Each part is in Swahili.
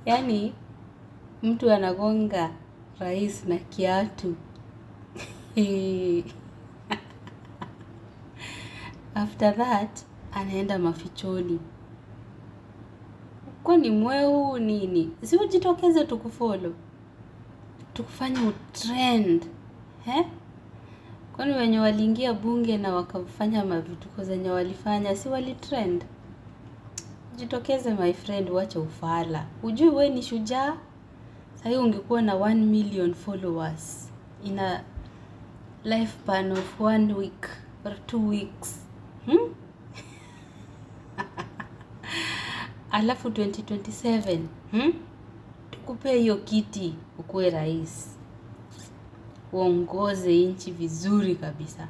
Yaani mtu anagonga rais na kiatu. After that anaenda mafichoni. Kwani mweu nini? Si ujitokeze tukufollow. Tukufanye utrend. Kwani wenye waliingia bunge na wakafanya mavituko zenye walifanya, si walitrend? Jitokeze my friend, wacha ufala. Ujui we ni shujaa? Sasa ungekuwa na 1 million followers in a lifespan of 1 week or 2 weeks. Alafu 2027, tukupe hiyo kiti ukuwe rais. Uongoze nchi vizuri kabisa.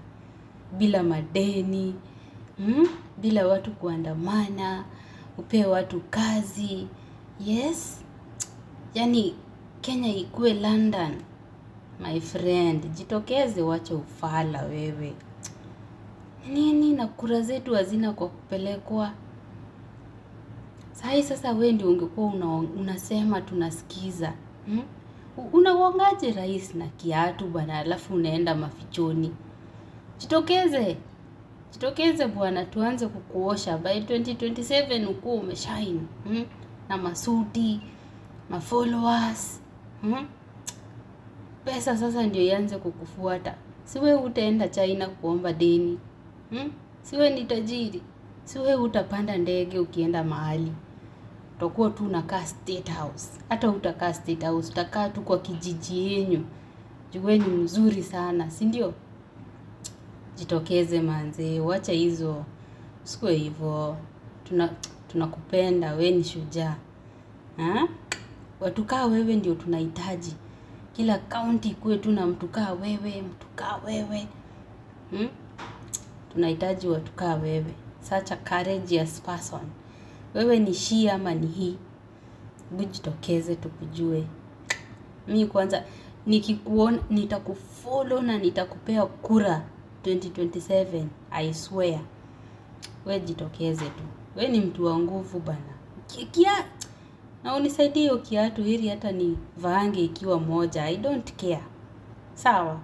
Bila madeni, bila watu kuandamana, upe watu kazi. Yes. Yaani Kenya ikuwe London. My friend, jitokeze wacha ufala wewe. Nini na kura zetu hazina kwa kupelekwa? Sasa wewe ndio ungekuwa unasema tunasikiza. Unagongaje rais na kiatu bwana, alafu unaenda mafichoni? Jitokeze. Jitokeze bwana, tuanze kukuosha by 2027 ukuwe umeshine. Na masuti, followers. Pesa sasa ndio ianze kukufuata. Si wewe utaenda China kuomba deni. Si wewe ni tajiri. Si wewe utapanda ndege ukienda mahali. Utakuwa tu unakaa State House. Hata utakaa State House, utakaa tu kwa kijiji yenu. Wewe ni mzuri sana, si ndio? Jitokeze manze, wacha hizo. Usikue hivyo. Tunakupenda, wewe ni shujaa. Watu kaa wewe ndio tunahitaji. Kila county kuwe tu na mtu kaa wewe, tunahitaji watu kaa wewe. Such a courageous person. Wewe ni she ama ni he? Jitokeze tukujue. Mimi kwanza nikikuona nitakufollow na nitakupea kura 2027. I swear. Wewe jitokeze tu. Wewe ni mtu wa nguvu bana. Na unisaidie hiyo kiatu ili hata ni vaange ikiwa moja. I don't care. Sawa.